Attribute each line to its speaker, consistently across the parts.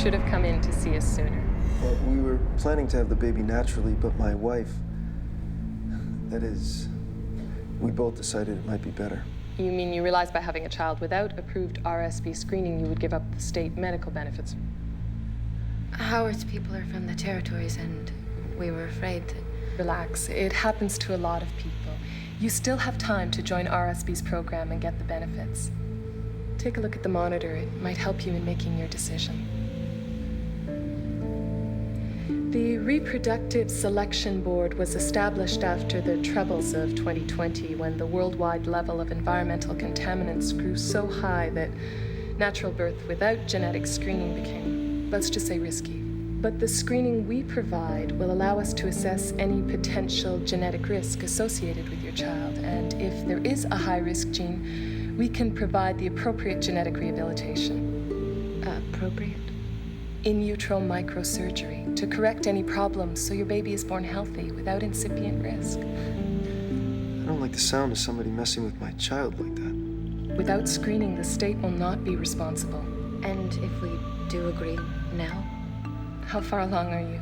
Speaker 1: should have come in to see us sooner.
Speaker 2: Well, we were planning to have the baby naturally, but my wife, that is, we both decided it might be better.
Speaker 1: You mean you realized by having a child without approved RSV screening, you would give up the state medical benefits?
Speaker 3: Howard's people are from the territories, and we were afraid that...
Speaker 1: Relax. It happens to a lot of people. You still have time to join RSV's program and get the benefits. Take a look at the monitor. It might help you in making your decision. The Reproductive Selection Board was established after the troubles of 2020, when the worldwide level of environmental contaminants grew so high that natural birth without genetic screening became, let's just say, risky. But the screening we provide will allow us to assess any potential genetic risk associated with your child, and if there is a high-risk gene, we can provide the appropriate genetic rehabilitation.
Speaker 3: Appropriate?
Speaker 1: In utero microsurgery to correct any problems so your baby is born healthy without incipient risk.
Speaker 2: I don't like the sound of somebody messing with my child like that.
Speaker 1: Without screening, the state will not be responsible.
Speaker 3: And if we do agree now?
Speaker 1: How far along are you?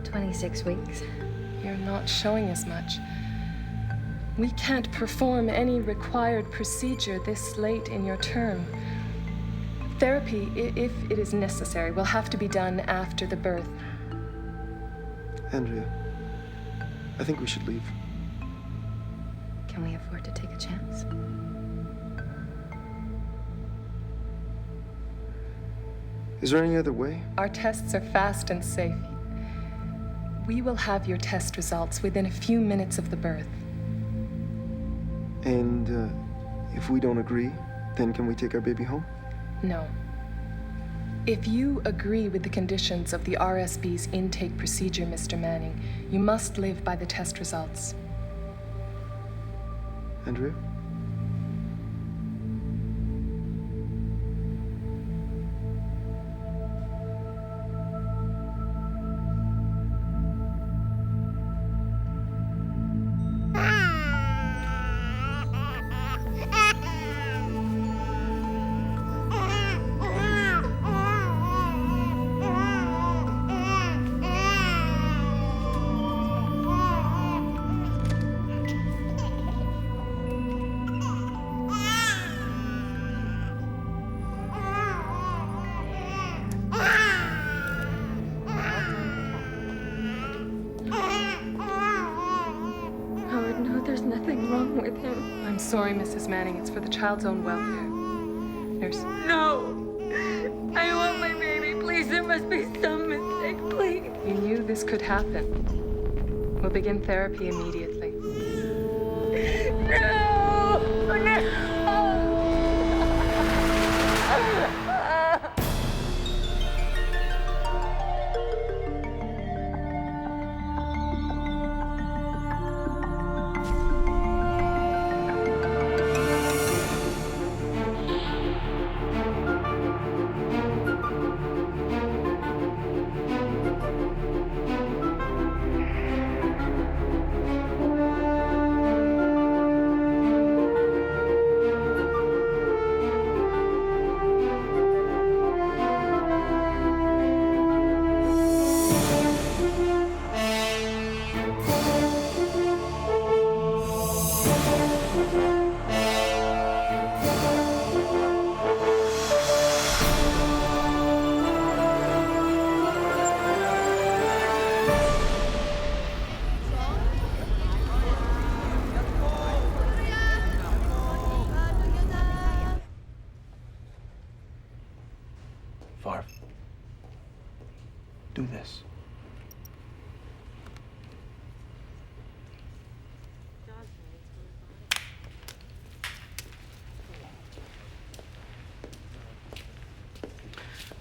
Speaker 3: 26 weeks.
Speaker 1: You're not showing as much. We can't perform any required procedure this late in your term. Therapy, if it is necessary, will have to be done after the birth.
Speaker 2: Andrea, I think we should leave.
Speaker 3: Can we afford to take a chance?
Speaker 2: Is there any other way?
Speaker 1: Our tests are fast and safe. We will have your test results within a few minutes of the birth.
Speaker 2: And if we don't agree, then can we take our baby home?
Speaker 1: No. If you agree with the conditions of the RSV's intake procedure, Mr. Manning, you must live by the test results.
Speaker 2: Andrea?
Speaker 1: I'm sorry, Mrs. Manning. It's for the child's own welfare. Nurse.
Speaker 3: No! I want my baby. Please, there must be some mistake, please.
Speaker 1: You knew this could happen. We'll begin therapy immediately.
Speaker 3: No! No!
Speaker 4: Farv, do this.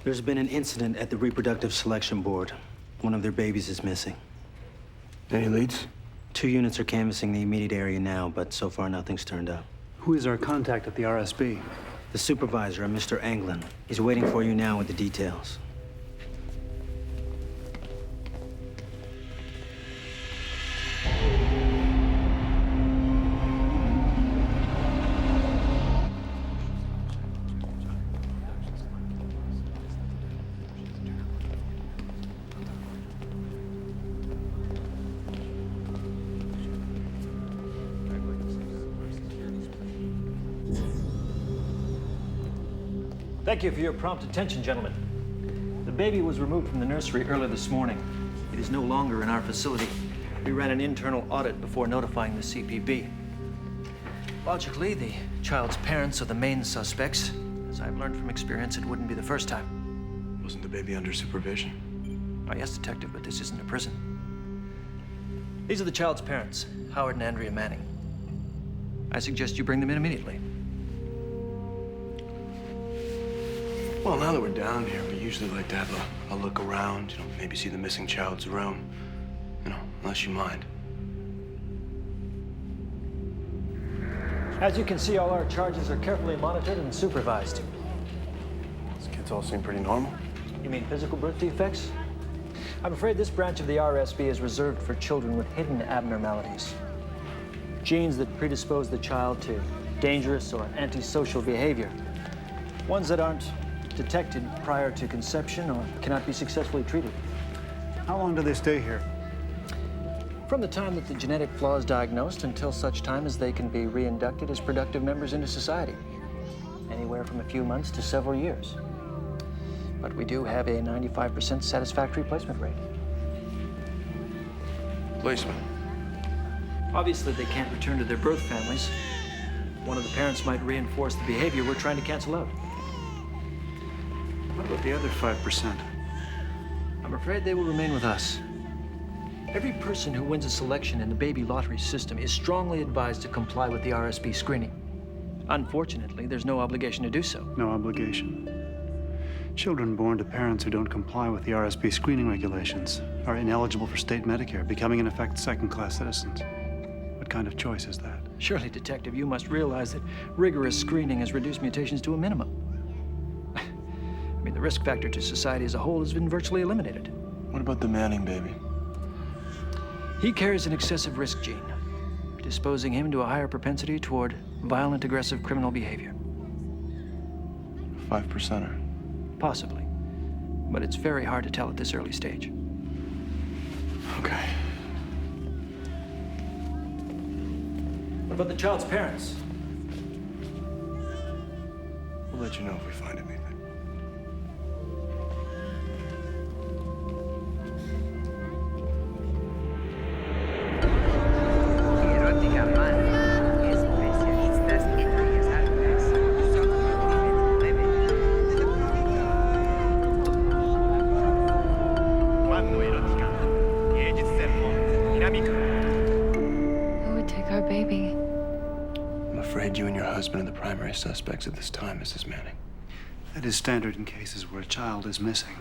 Speaker 5: There's been an incident at the Reproductive Selection Board. One of their babies is missing.
Speaker 4: Any leads?
Speaker 5: 2 units are canvassing the immediate area now, but so far nothing's turned up.
Speaker 6: Who is our contact at the RSB?
Speaker 5: The supervisor, a Mr. Anglin. He's waiting for you now with the details.
Speaker 7: Thank you for your prompt attention, gentlemen. The baby was removed from the nursery early this morning. It is no longer in our facility. We ran an internal audit before notifying the CPB. Logically, the child's parents are the main suspects. As I've learned from experience, it wouldn't be the first time.
Speaker 4: Wasn't the baby under supervision?
Speaker 7: Oh, yes, Detective, but this isn't a prison. These are the child's parents, Howard and Andrea Manning. I suggest you bring them in immediately.
Speaker 4: Well, now that we're down here, we usually like to have a look around, maybe see the missing child's room. Unless you mind.
Speaker 7: As you can see, all our charges are carefully monitored and supervised.
Speaker 4: These kids all seem pretty normal.
Speaker 7: You mean physical birth defects? I'm afraid this branch of the RSB is reserved for children with hidden abnormalities. Genes that predispose the child to dangerous or antisocial behavior. Ones that aren't detected prior to conception or cannot be successfully treated.
Speaker 6: How long do they stay here?
Speaker 7: From the time that the genetic flaw is diagnosed until such time as they can be reinducted as productive members into society. Anywhere from a few months to several years. But we do have a 95% satisfactory placement rate.
Speaker 4: Placement.
Speaker 7: Obviously, they can't return to their birth families. One of the parents might reinforce the behavior we're trying to cancel out.
Speaker 6: What about the other 5%?
Speaker 7: I'm afraid they will remain with us. Every person who wins a selection in the baby lottery system is strongly advised to comply with the RSB screening. Unfortunately, there's no obligation to do so.
Speaker 6: No obligation. Children born to parents who don't comply with the RSB screening regulations are ineligible for state Medicare, becoming in effect second-class citizens. What kind of choice is that?
Speaker 7: Surely, Detective, you must realize that rigorous screening has reduced mutations to a minimum. I mean, the risk factor to society as a whole has been virtually eliminated.
Speaker 4: What about the Manning baby?
Speaker 7: He carries an excessive risk gene, disposing him to a higher propensity toward violent, aggressive criminal behavior.
Speaker 4: 5%er.
Speaker 7: Possibly. But it's very hard to tell at this early stage.
Speaker 4: Okay.
Speaker 7: What about the child's parents?
Speaker 4: We'll let you know if we find anything.
Speaker 8: Erótica Man, especialistas en áreas altas. Solo 9.
Speaker 3: Who would take our baby?
Speaker 4: I'm afraid you and your husband are the primary suspects at this time, Mrs. Manning.
Speaker 6: That is standard in cases where a child is missing.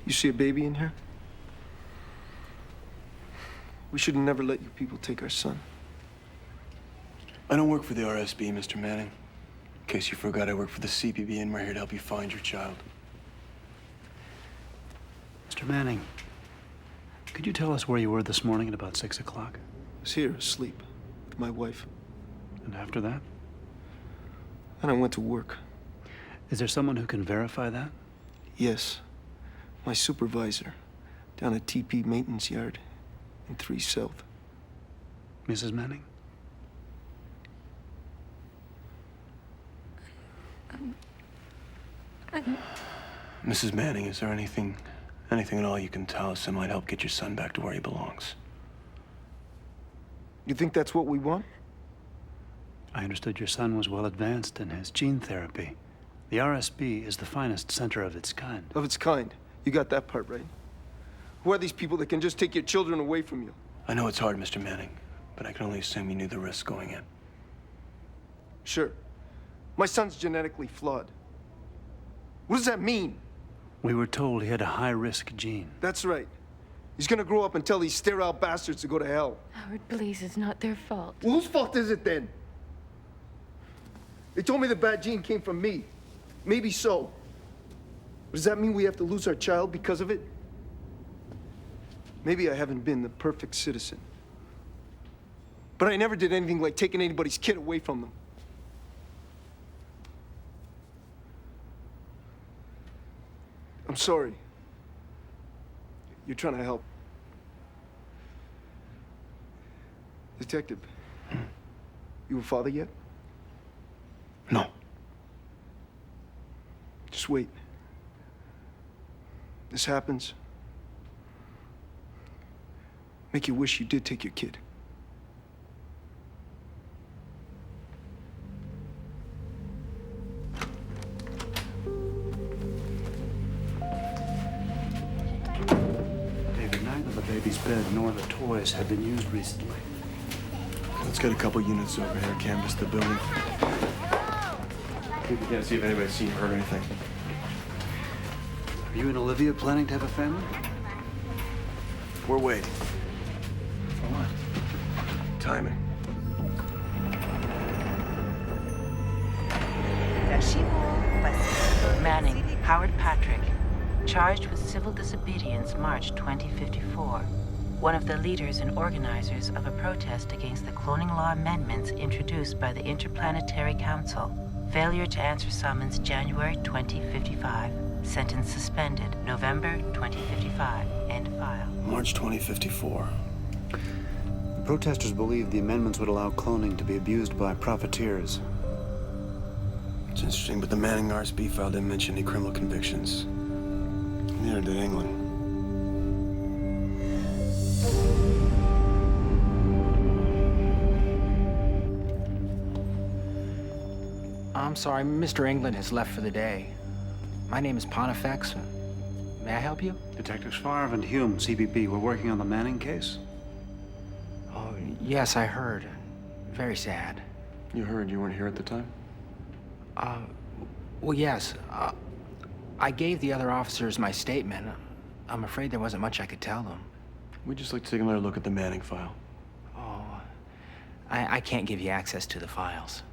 Speaker 2: You see a baby in here? We should have never let you people take our son.
Speaker 4: I don't work for the RSB, Mr. Manning. In case you forgot, I work for the CPB, and we're here to help you find your child.
Speaker 6: Mr. Manning, could you tell us where you were this morning at about 6 o'clock?
Speaker 2: I was here asleep with my wife,
Speaker 6: And after that?
Speaker 2: and I went to work.
Speaker 6: Is there someone who can verify that?
Speaker 2: Yes, my supervisor down at TP Maintenance Yard in 3 South.
Speaker 6: Mrs. Manning?
Speaker 4: Mrs. Manning, is there anything at all you can tell us that might help get your son back to where he belongs?
Speaker 2: You think that's what we want?
Speaker 6: I understood your son was well advanced in his gene therapy. The RSB is the finest center of its kind.
Speaker 2: Of its kind. You got that part right. Who are these people that can just take your children away from you?
Speaker 4: I know it's hard, Mr. Manning, but I can only assume you knew the risks going in.
Speaker 2: Sure. My son's genetically flawed. What does that mean?
Speaker 6: We were told he had a high-risk gene.
Speaker 2: That's right. He's gonna grow up and tell these sterile bastards to go to hell.
Speaker 3: Howard, please, it's not their fault.
Speaker 2: Well, whose fault is it then? They told me the bad gene came from me. Maybe so. But does that mean we have to lose our child because of it? Maybe I haven't been the perfect citizen. But I never did anything like taking anybody's kid away from them. I'm sorry. You're trying to help. Detective, you a father yet?
Speaker 4: No.
Speaker 2: Just wait. This happens. Make you wish you did take your kid.
Speaker 6: David, neither the baby's bed nor the toys have been used recently.
Speaker 4: Let's get a couple units over here, canvass the building. We can see if anybody's seen or heard anything.
Speaker 6: Are you and Olivia planning to have a family?
Speaker 4: We're waiting.
Speaker 6: For what?
Speaker 4: Timing.
Speaker 8: Manning, Howard Patrick, charged with civil disobedience March 2054. One of the leaders and organizers of a protest against the cloning law amendments introduced by the Interplanetary Council. Failure to answer summons January 2055. Sentence suspended November 2055. End file.
Speaker 4: March 2054.
Speaker 6: The protesters believed the amendments would allow cloning to be abused by profiteers.
Speaker 4: It's interesting, but the Manning RSB file didn't mention any criminal convictions. Neither did England.
Speaker 9: I'm sorry, Mr. England has left for the day. My name is Pontifex. May I help you?
Speaker 6: Detectives Favre and Hume, CBP, were working on the Manning case.
Speaker 9: Oh, yes, I heard. Very sad.
Speaker 4: You heard you weren't here at the time?
Speaker 9: Well, yes. I gave the other officers my statement. I'm afraid there wasn't much I could tell them.
Speaker 4: We'd just like to take another look at the Manning file.
Speaker 9: Oh, I can't give you access to the files.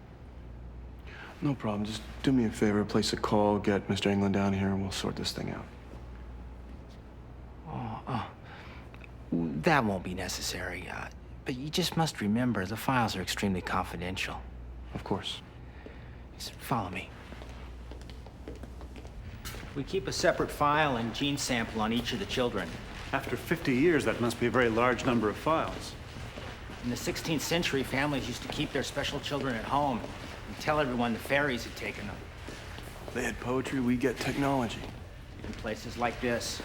Speaker 4: No problem. Just do me a favor, place a call, get Mr. England down here, and we'll sort this thing out.
Speaker 9: That won't be necessary. But you just must remember, the files are extremely confidential.
Speaker 4: Of course.
Speaker 9: Just follow me. We keep a separate file and gene sample on each of the children.
Speaker 6: After 50 years, that must be a very large number of files.
Speaker 9: In the 16th century, families used to keep their special children at home and tell everyone the fairies had taken them.
Speaker 4: They had poetry, we get technology.
Speaker 9: In places like this.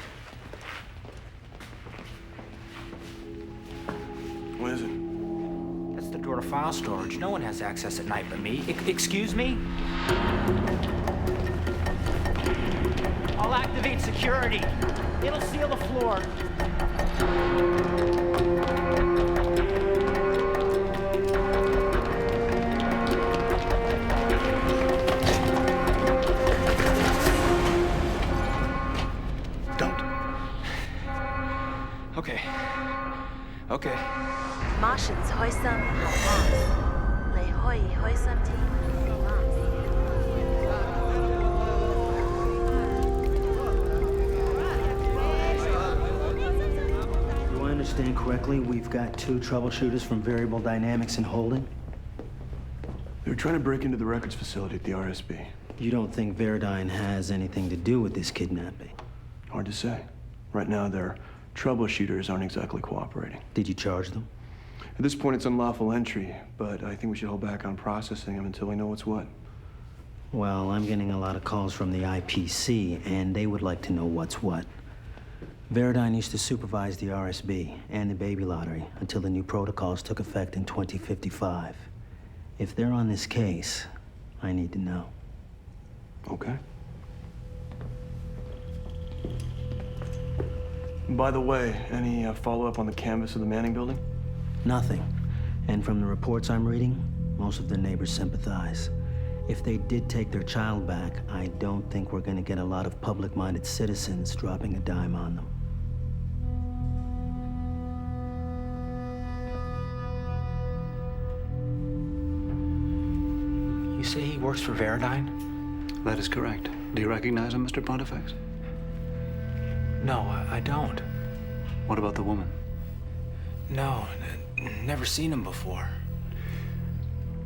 Speaker 4: What is it?
Speaker 9: That's the door to file storage. No one has access at night but me. Excuse me? I'll activate security. It'll seal the floor.
Speaker 4: Don't.
Speaker 9: Okay.
Speaker 10: Martians 開心行 Mars， 你可以開心啲嚟 Mars。
Speaker 5: Do I understand correctly, we've got 2 troubleshooters from Variable Dynamics in holding?
Speaker 4: They were trying to break into the records facility at the RSB.
Speaker 5: You don't think Veridyne has anything to do with this kidnapping?
Speaker 4: Hard to say. Right now, their troubleshooters aren't exactly cooperating.
Speaker 5: Did you charge them?
Speaker 4: At this point, it's unlawful entry, but I think we should hold back on processing them until we know what's what.
Speaker 5: Well, I'm getting a lot of calls from the IPC, and they would like to know what's what. Veridyne used to supervise the RSB and the baby lottery until the new protocols took effect in 2055. If they're on this case, I need to know.
Speaker 4: Okay. By the way, any follow-up on the canvas of the Manning building?
Speaker 5: Nothing. And from the reports I'm reading, most of the neighbors sympathize. If they did take their child back, I don't think we're gonna get a lot of public-minded citizens dropping a dime on them.
Speaker 9: You say he works for Veridyne?
Speaker 6: That is correct. Do you recognize him, Mr. Pontifex?
Speaker 9: No, I don't.
Speaker 6: What about the woman?
Speaker 9: No, never seen him before.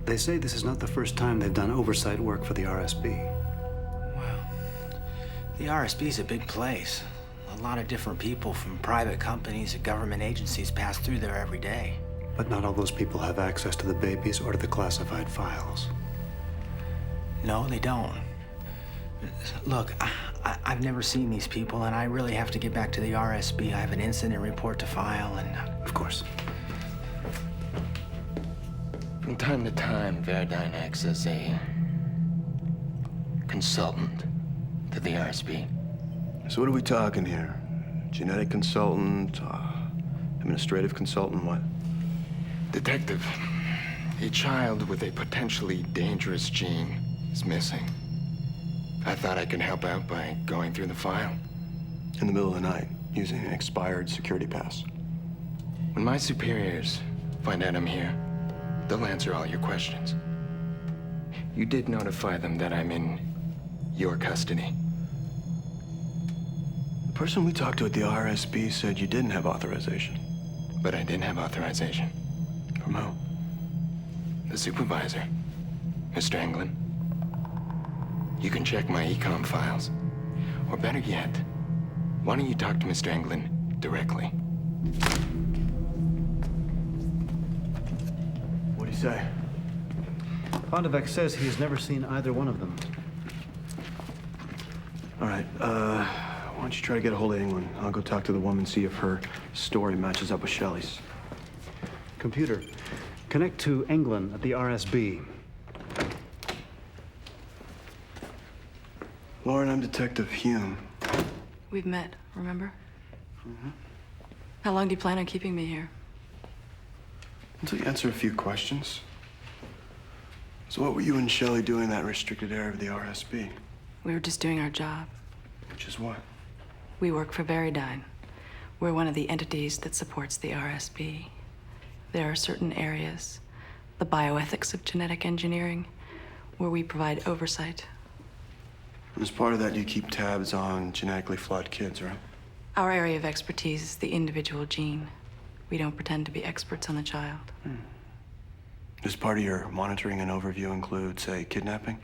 Speaker 6: They say this is not the first time they've done oversight work for the RSB.
Speaker 9: Well, the RSB's a big place. A lot of different people from private companies and government agencies pass through there every day.
Speaker 6: But not all those people have access to the babies or to the classified files.
Speaker 9: No, they don't. Look, I've never seen these people, and I really have to get back to the RSB. I have an incident report to file, and...
Speaker 4: Of course.
Speaker 11: From time to time, Verdine acts as a consultant to the RSB.
Speaker 4: So what are we talking here? Genetic consultant, administrative consultant, what?
Speaker 11: Detective, a child with a potentially dangerous gene is missing. I thought I could help out by going through the file.
Speaker 4: In the middle of the night, using an expired security pass.
Speaker 11: When my superiors find out I'm here, they'll answer all your questions. You did notify them that I'm in your custody.
Speaker 4: The person we talked to at the RSB said you didn't have authorization.
Speaker 11: But I didn't have authorization.
Speaker 4: From who?
Speaker 11: The supervisor, Mr. Englund. You can check my ecom files. Or better yet, why don't you talk to Mr. Englund directly?
Speaker 4: What'd he say?
Speaker 6: Bondevec says he has never seen either one of them.
Speaker 4: All right, why don't you try to get a hold of England? I'll go talk to the woman, see if her story matches up with Shelley's.
Speaker 6: Computer, connect to England at the RSB.
Speaker 4: Lauren, I'm Detective Hume.
Speaker 12: We've met, remember? Mm-hmm. How long do you plan on keeping me here?
Speaker 4: Until you answer a few questions. So what were you and Shelley doing in that restricted area of the RSB?
Speaker 12: We were just doing our job.
Speaker 4: Which is what?
Speaker 12: We work for Veridyne. We're one of the entities that supports the RSB. There are certain areas, the bioethics of genetic engineering, where we provide oversight.
Speaker 4: And as part of that, you keep tabs on genetically flawed kids, right?
Speaker 12: Our area of expertise is the individual gene. We don't pretend to be experts on the child.
Speaker 4: Does part of your monitoring and overview include, say, kidnapping?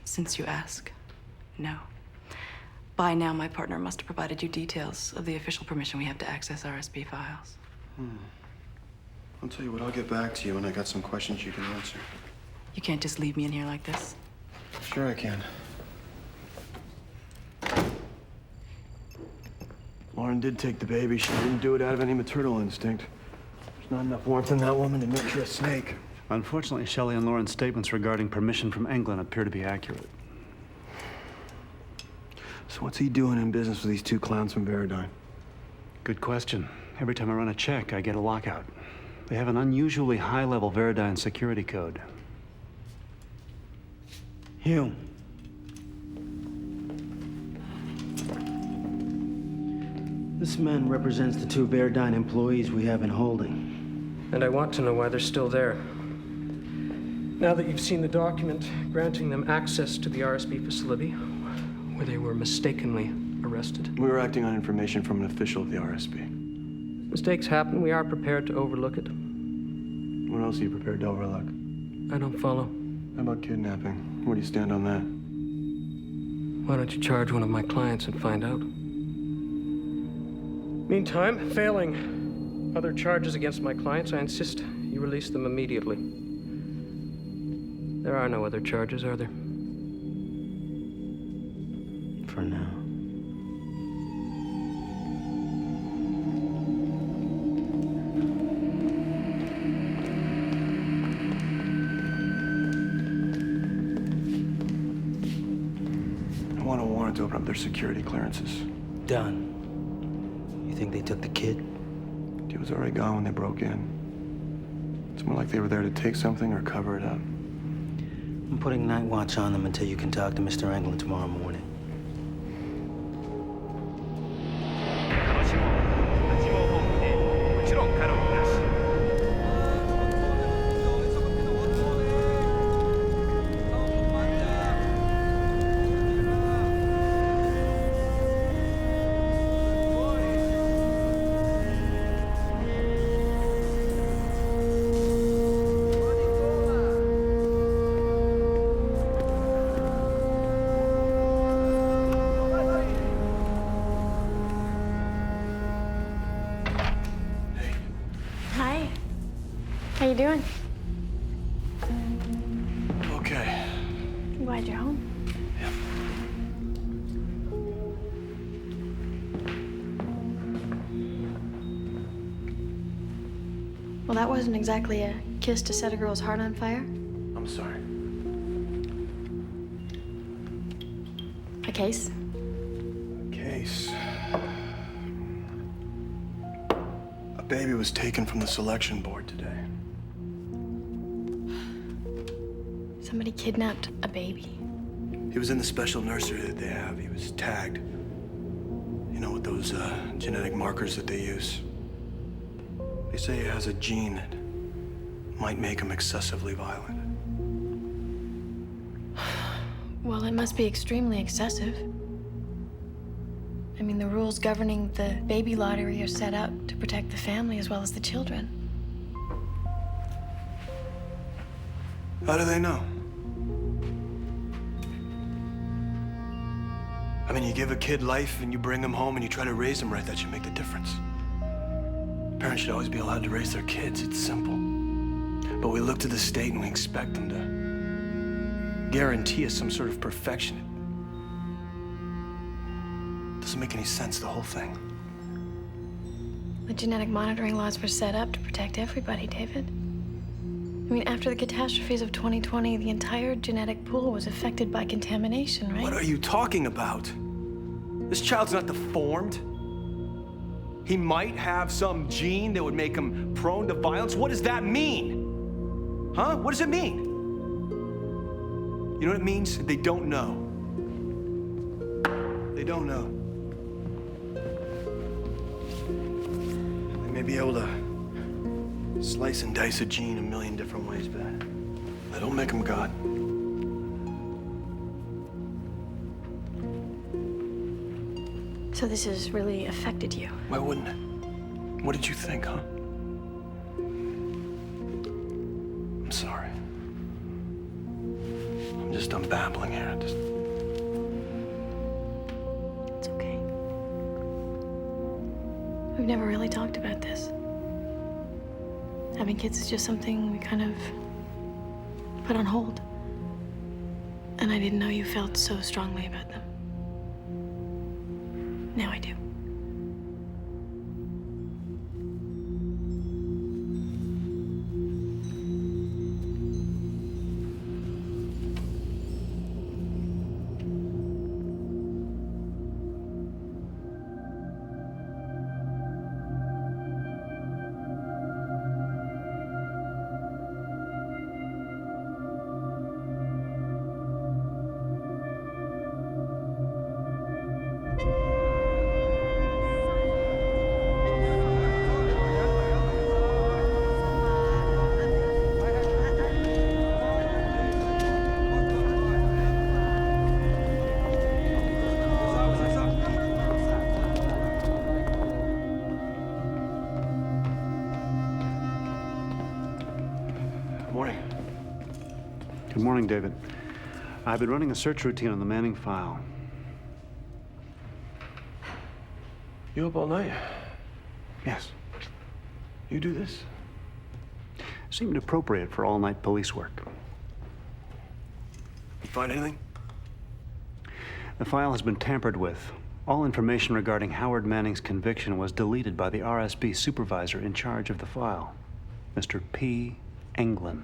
Speaker 12: Since you ask, no. By now, my partner must have provided you details of the official permission we have to access RSB files.
Speaker 4: I'll tell you what, I'll get back to you when I got some questions you can answer.
Speaker 12: You can't just leave me in here like this.
Speaker 4: Sure I can. Lauren did take the baby. She didn't do it out of any maternal instinct. There's not enough warmth in that woman to make her a snake.
Speaker 6: Unfortunately, Shelley and Lauren's statements regarding permission from England appear to be accurate.
Speaker 4: So what's he doing in business with these two clowns from Veridyne?
Speaker 6: Good question. Every time I run a check, I get a lockout. They have an unusually high-level Veridyne security code.
Speaker 5: Hume. This man represents the two Veridyne employees we have in holding.
Speaker 7: And I want to know why they're still there. Now that you've seen the document granting them access to the RSB facility, where they were mistakenly arrested.
Speaker 4: We were acting on information from an official of the RSB.
Speaker 7: Mistakes happen. We are prepared to overlook it.
Speaker 4: What else are you prepared to overlook?
Speaker 7: I don't follow.
Speaker 4: How about kidnapping? Where do you stand on that?
Speaker 7: Why don't you charge one of my clients and find out? Meantime, failing other charges against my clients, I insist you release them immediately. There are no other charges, are there?
Speaker 5: For now.
Speaker 4: I want a warrant to open up their security clearances.
Speaker 5: Done. You think they took the kid?
Speaker 4: Kid was already gone when they broke in. It's more like they were there to take something or cover it up.
Speaker 5: I'm putting night watch on them until you can talk to Mr. Englund tomorrow morning.
Speaker 3: Hi. How you doing?
Speaker 4: Okay.
Speaker 3: I'm glad you're home.
Speaker 13: Well, that wasn't exactly a kiss to set a girl's heart on fire.
Speaker 4: I'm sorry.
Speaker 13: A case?
Speaker 4: Case. A baby was taken from the selection board today.
Speaker 13: Somebody kidnapped a baby.
Speaker 4: He was in the special nursery that they have. He was tagged. You know, with those genetic markers that they use. They say he has a gene that might make him excessively violent.
Speaker 13: Well, it must be extremely excessive. I mean, the rules governing the baby lottery are set up to protect the family as well as the children.
Speaker 4: How do they know? I mean, you give a kid life and you bring him home and you try to raise him right, that should make the difference. Parents should always be allowed to raise their kids. It's simple. But we look to the state and we expect them to guarantee us some sort of perfection. It doesn't make any sense, the whole thing.
Speaker 13: The genetic monitoring laws were set up to protect everybody, David. I mean, after the catastrophes of 2020, the entire genetic pool was affected by contamination, right?
Speaker 4: What are you talking about? This child's not deformed. He might have some gene that would make him prone to violence. What does that mean? Huh? What does it mean? You know what it means? They don't know. They don't know. They may be able to slice and dice a gene a million different ways, but that don't make him God.
Speaker 13: So this has really affected you?
Speaker 4: Why wouldn't it? What did you think, huh? I'm sorry. I'm just done babbling here.
Speaker 13: It's okay. We've never really talked about this. Having kids is just something we kind of put on hold. And I didn't know you felt so strongly about them. Now I do.
Speaker 6: Good morning, David. I've been running a search routine on the Manning file.
Speaker 4: You up all night?
Speaker 6: Yes.
Speaker 4: You do this?
Speaker 6: Seemed appropriate for all-night police work.
Speaker 4: You find anything?
Speaker 6: The file has been tampered with. All information regarding Howard Manning's conviction was deleted by the RSB supervisor in charge of the file, Mr. P. Englund.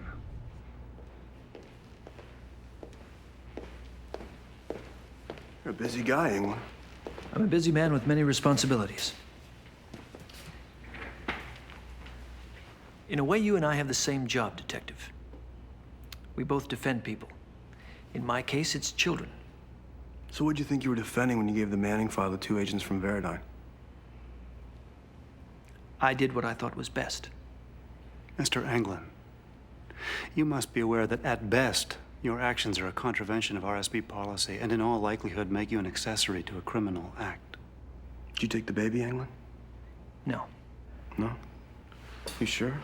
Speaker 4: You're a busy guy, Englund.
Speaker 7: I'm a busy man with many responsibilities. In a way, you and I have the same job, Detective. We both defend people. In my case, it's children.
Speaker 4: So what'd you think you were defending when you gave the Manning file to 2 agents from Veridine?
Speaker 7: I did what I thought was best.
Speaker 6: Mr. Englund, you must be aware that at best, your actions are a contravention of RSB policy and in all likelihood make you an accessory to a criminal act.
Speaker 4: Did you take the baby, Englund?
Speaker 7: No.
Speaker 4: No? You sure?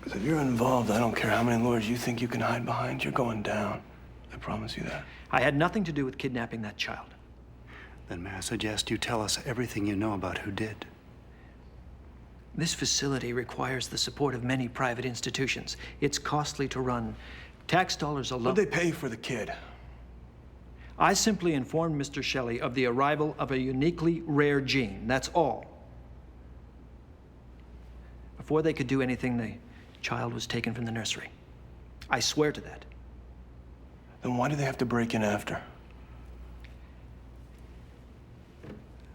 Speaker 4: Because if you're involved, I don't care how many lawyers you think you can hide behind, you're going down. I promise you that.
Speaker 7: I had nothing to do with kidnapping that child.
Speaker 6: Then may I suggest you tell us everything you know about who did?
Speaker 7: This facility requires the support of many private institutions. It's costly to run. Tax dollars alone.
Speaker 4: What'd they pay for the kid?
Speaker 7: I simply informed Mr. Shelley of the arrival of a uniquely rare gene. That's all. Before they could do anything, the child was taken from the nursery. I swear to that.
Speaker 4: Then why do they have to break in after?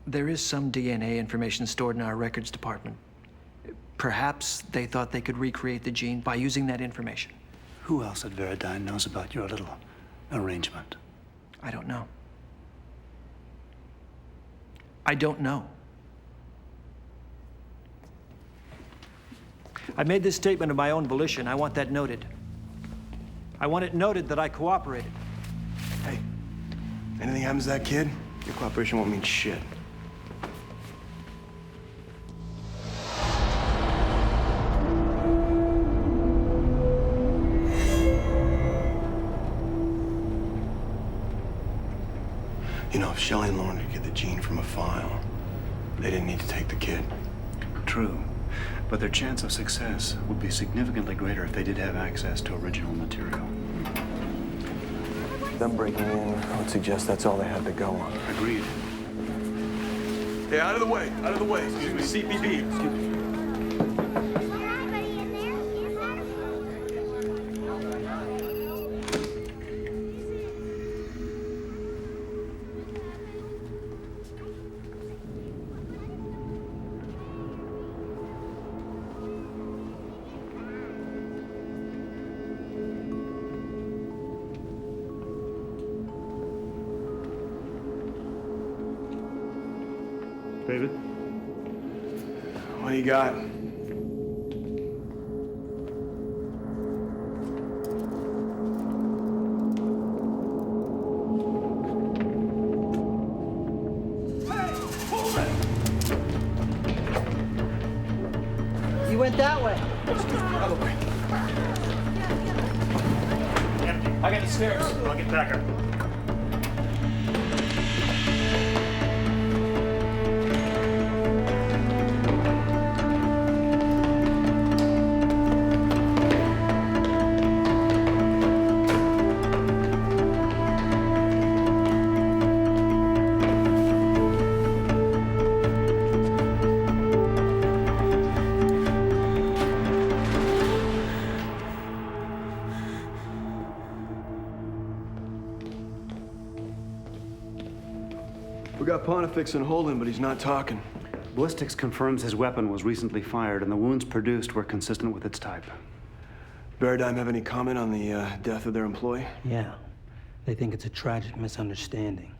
Speaker 7: There is some DNA information stored in our records department. Perhaps they thought they could recreate the gene by using that information.
Speaker 6: Who else at Veridine knows about your little arrangement?
Speaker 7: I don't know. I don't know. I made this statement of my own volition. I want that noted. I want it noted that I cooperated.
Speaker 4: Hey, anything happens to that kid, your cooperation won't mean shit. You know, if Shelley and Lauren could get the gene from a file, they didn't need to take the kid.
Speaker 6: True, but their chance of success would be significantly greater if they did have access to original material.
Speaker 4: Them breaking in, I would suggest that's all they had to go on.
Speaker 6: Agreed.
Speaker 4: Hey, out of the way, out of the way. Excuse me, CPB. Excuse me.
Speaker 6: David?
Speaker 4: What do you got?
Speaker 14: You went that way.
Speaker 4: Probably.
Speaker 6: I got the stairs. I'll get back up.
Speaker 4: We got Pontifex and Holden, but he's not talking.
Speaker 6: Ballistics confirms his weapon was recently fired, and the wounds produced were consistent with its type.
Speaker 4: Veridime have any comment on the death of their employee?
Speaker 5: Yeah. They think it's a tragic misunderstanding.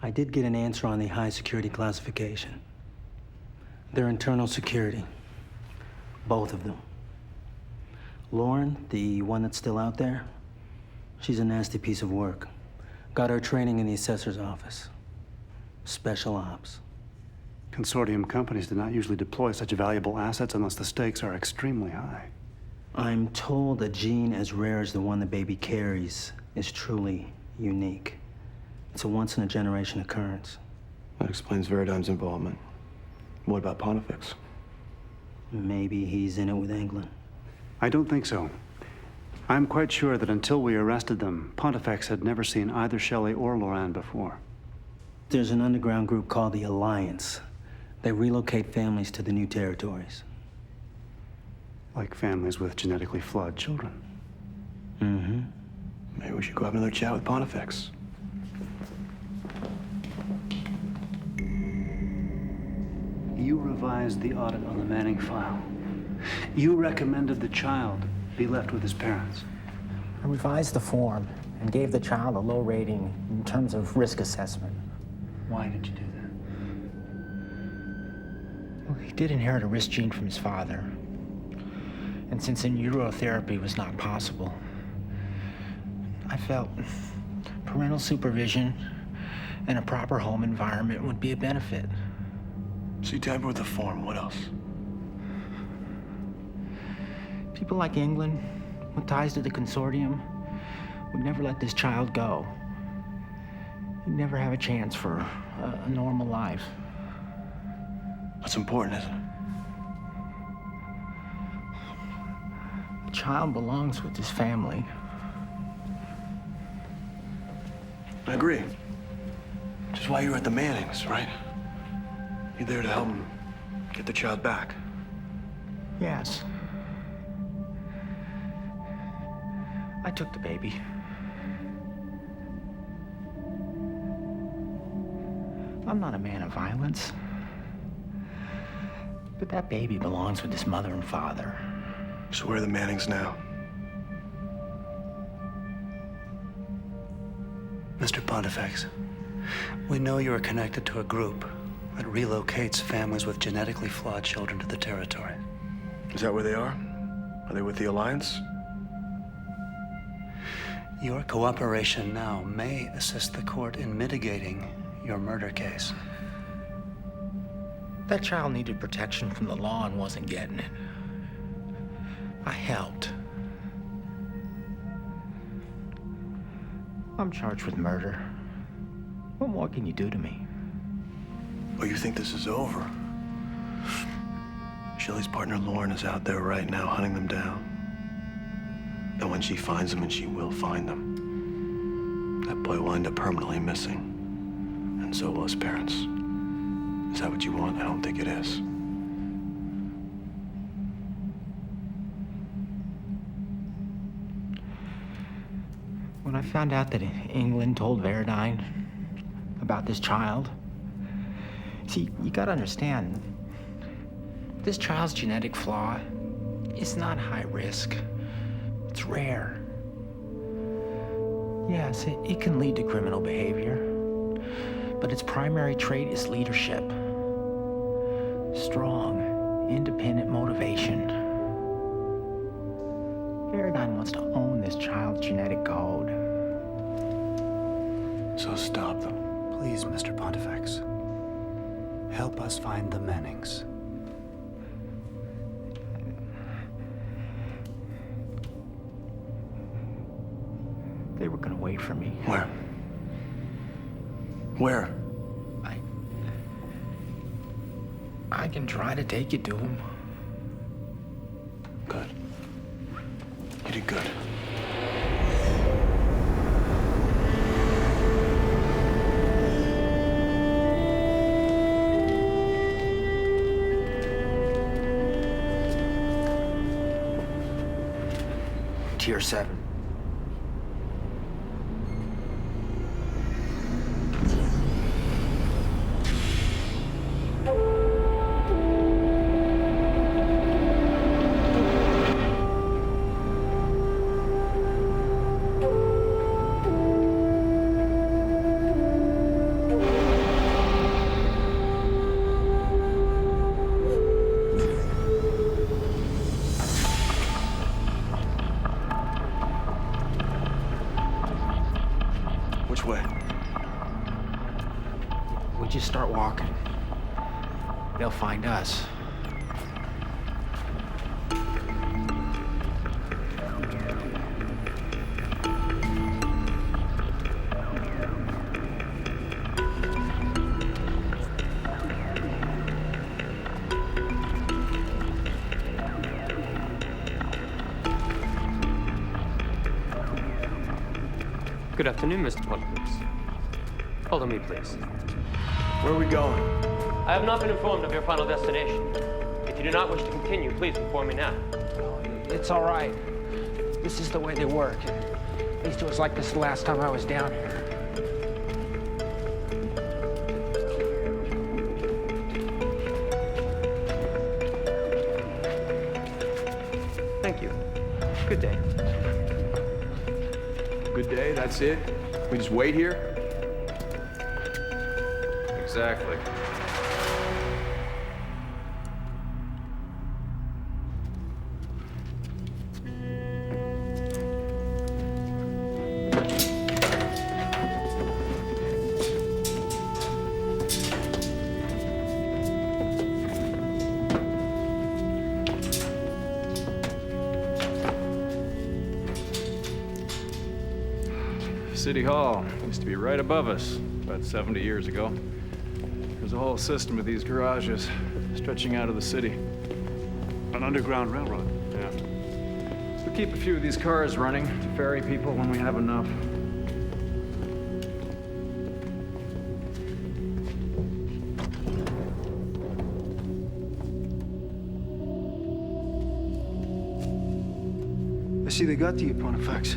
Speaker 5: I did get an answer on the high security classification. They're internal security. Both of them. Lauren, the one that's still out there, she's a nasty piece of work. Got her training in the assessor's office. Special ops.
Speaker 6: Consortium companies do not usually deploy such valuable assets unless the stakes are extremely high.
Speaker 5: I'm told a gene as rare as the one the baby carries is truly unique. It's a once-in-a-generation occurrence.
Speaker 4: That explains Veridime's involvement. What about Pontifex?
Speaker 5: Maybe he's in it with England.
Speaker 6: I don't think so. I'm quite sure that until we arrested them, Pontifex had never seen either Shelley or Loran before.
Speaker 5: There's an underground group called the Alliance. They relocate families to the new territories.
Speaker 6: Like families with genetically flawed children.
Speaker 5: Mm-hmm.
Speaker 4: Maybe we should go have another chat with Pontifex.
Speaker 6: You revised the audit on the Manning file. You recommended the child be left with his parents.
Speaker 9: I revised the form and gave the child a low rating in terms of risk assessment.
Speaker 6: Why did you do that?
Speaker 9: Well, he did inherit a risk gene from his father. And since in utero therapy was not possible, I felt parental supervision and a proper home environment would be a benefit.
Speaker 4: So you tampered with the form, what else?
Speaker 9: People like England, with ties to the consortium, would never let this child go. He'd never have a chance for a normal life.
Speaker 4: That's important, isn't it?
Speaker 9: The child belongs with his family.
Speaker 4: I agree. Which is why you were at the Mannings, right? You're there to help them get the child back.
Speaker 9: Yes. I took the baby. I'm not a man of violence. But that baby belongs with his mother and father.
Speaker 2: So where are the Mannings now?
Speaker 6: Mr. Pontifex, we know you are connected to a group that relocates families with genetically flawed children to the territory.
Speaker 2: Is that where they are? Are they with the Alliance?
Speaker 6: Your cooperation now may assist the court in mitigating your murder case.
Speaker 9: That child needed protection from the law and wasn't getting it. I helped. I'm charged with murder. What more can you do to me?
Speaker 2: Oh, you think this is over? Shelley's partner Lauren is out there right now hunting them down. And when she finds them, and she will find them, that boy will end up permanently missing. And so will his parents. Is that what you want? I don't think it is.
Speaker 9: When I found out that England told Verdine about this child, see, you gotta understand, this child's genetic flaw is not high risk. It's rare. Yes, it can lead to criminal behavior, but its primary trait is leadership. Strong, independent motivation. Verdine wants to own this child's genetic code.
Speaker 2: So stop them.
Speaker 6: Please, Mr. Pontifex, help us find the Mannings.
Speaker 9: They were gonna wait for me.
Speaker 2: Where? Where?
Speaker 9: I can try to take you to them.
Speaker 2: Good. You did good.
Speaker 9: Tier 7.
Speaker 2: Which way?
Speaker 9: We just start walking. They'll find us.
Speaker 15: Good afternoon, Mr. Pontifex. Follow me, please.
Speaker 2: Where are we going?
Speaker 15: I have not been informed of your final destination. If you do not wish to continue, please inform me now.
Speaker 9: It's all right. This is the way they work. At least it was like this the last time I was down here.
Speaker 15: Thank you. Good day.
Speaker 4: Good day, that's it? We just wait here?
Speaker 15: Exactly.
Speaker 16: City Hall used to be right above us about 70 years ago. There's a whole system of these garages stretching out of the city.
Speaker 6: An underground railroad?
Speaker 16: Yeah. We keep a few of these cars running to ferry people when we have enough.
Speaker 17: see they got to you, Pontifex.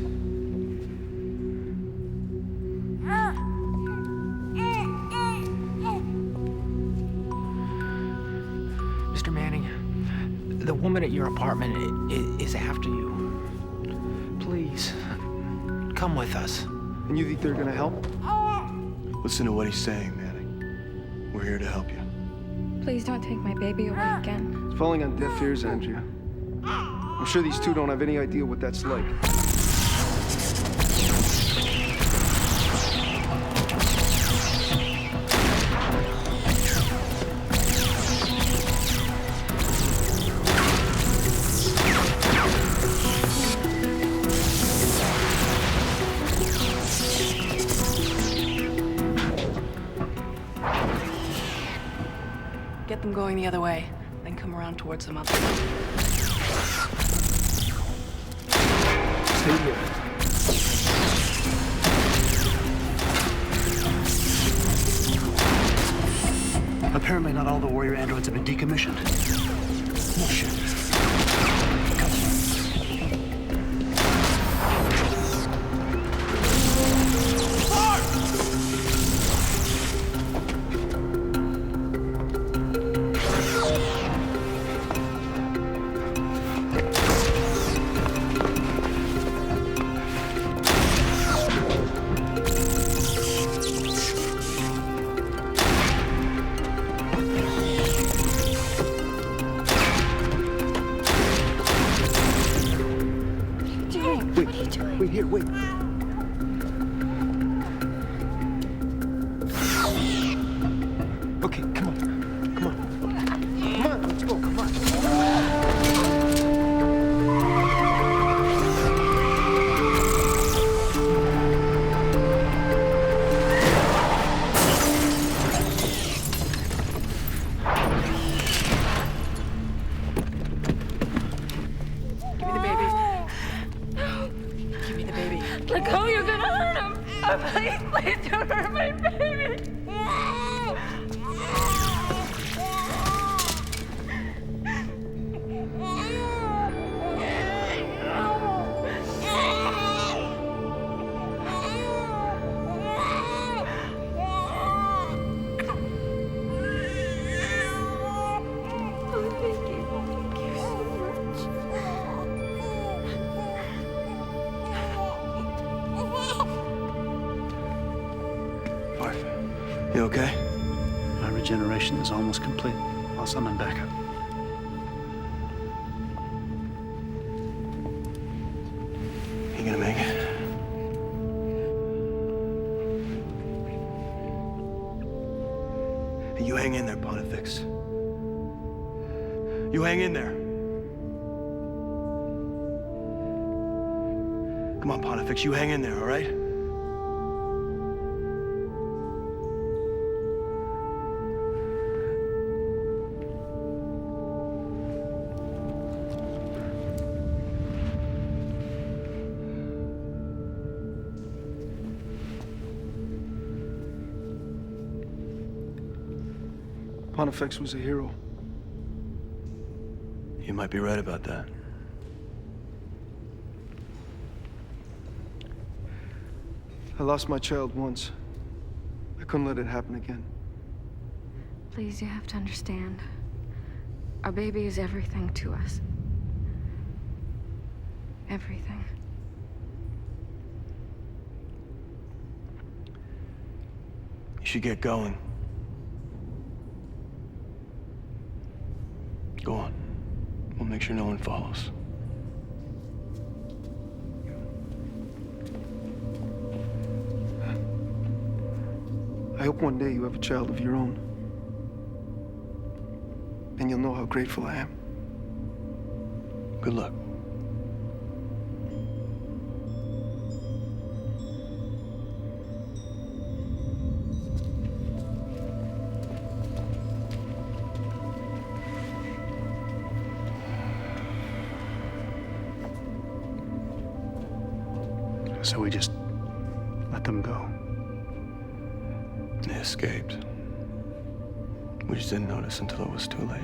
Speaker 9: Mr. Manning, the woman at your apartment is after you. Please, come with us.
Speaker 17: And you think they're gonna help?
Speaker 2: Listen to what he's saying, Manning. We're here to help you.
Speaker 3: Please don't take my baby away again.
Speaker 17: It's falling on deaf ears, Andrea. I'm sure these two don't have any idea what that's like.
Speaker 12: Get them going the other way, then come around towards them up.
Speaker 17: Stay here.
Speaker 6: Apparently not all the warrior androids have been decommissioned. Oh, shit.
Speaker 17: Wait, here, wait. Okay, come on. Come on. Come on, let's go, come on.
Speaker 3: Let go, you're gonna hurt him. Please, please don't hurt my baby.
Speaker 2: You okay?
Speaker 6: My regeneration is almost complete. I'll summon backup.
Speaker 2: You gonna make it? You hang in there, Pontifex. You hang in there. Come on, Pontifex, you hang in there, all right?
Speaker 17: Pontifex was a hero.
Speaker 2: You might be right about that.
Speaker 17: I lost my child once. I couldn't let it happen again.
Speaker 3: Please, you have to understand. Our baby is everything to us. Everything.
Speaker 2: You should get going. Go on. We'll make sure no one follows.
Speaker 17: I hope one day you have a child of your own. And you'll know how grateful I am.
Speaker 2: Good luck.
Speaker 6: So we just let them go.
Speaker 2: They escaped. We just didn't notice until it was too late.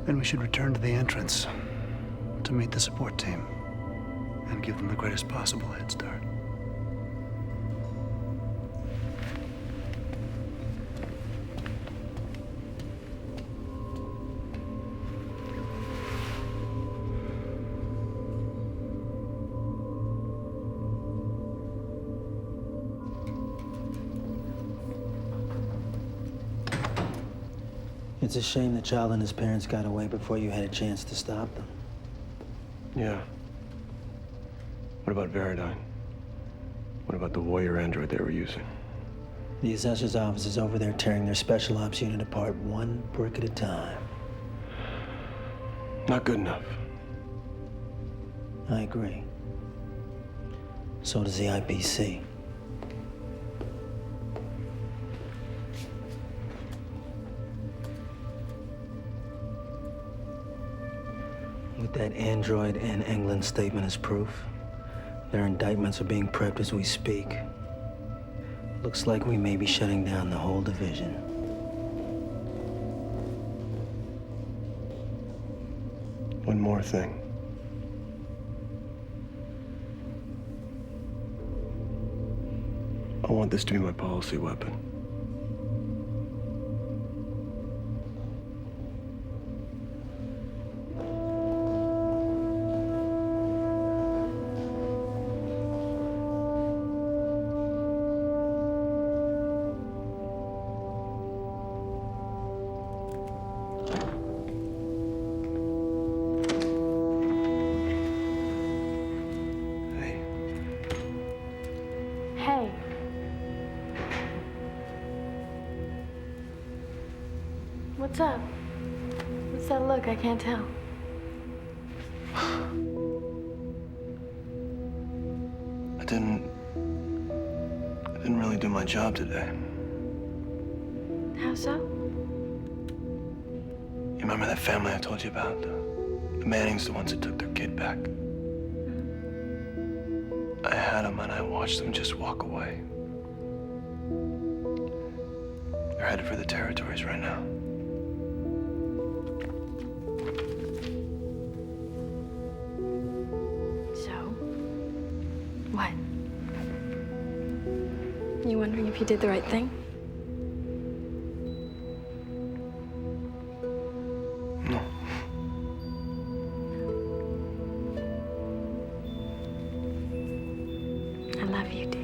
Speaker 6: Then we should return to the entrance to meet the support team and give them the greatest possible head start.
Speaker 5: It's a shame the child and his parents got away before you had a chance to stop them.
Speaker 2: Yeah. What about Veridine? What about the warrior android they were using?
Speaker 5: The assessor's office is over there tearing their special ops unit apart one brick at a time.
Speaker 2: Not good enough.
Speaker 5: I agree. So does the IPC. With that android and England statement as proof, their indictments are being prepped as we speak. Looks like we may be shutting down the whole division.
Speaker 2: One more thing. I want this to be my policy weapon.
Speaker 13: Hey. What's up? What's that look? I can't tell.
Speaker 2: I didn't really do my job today.
Speaker 13: How so?
Speaker 2: You remember that family I told you about? The Mannings, the ones that took their kid back. I had them and I watched them just walk away. They're headed for the territories right now.
Speaker 13: So? What? You wondering if you did the right thing?
Speaker 2: No.
Speaker 13: I love you, dear.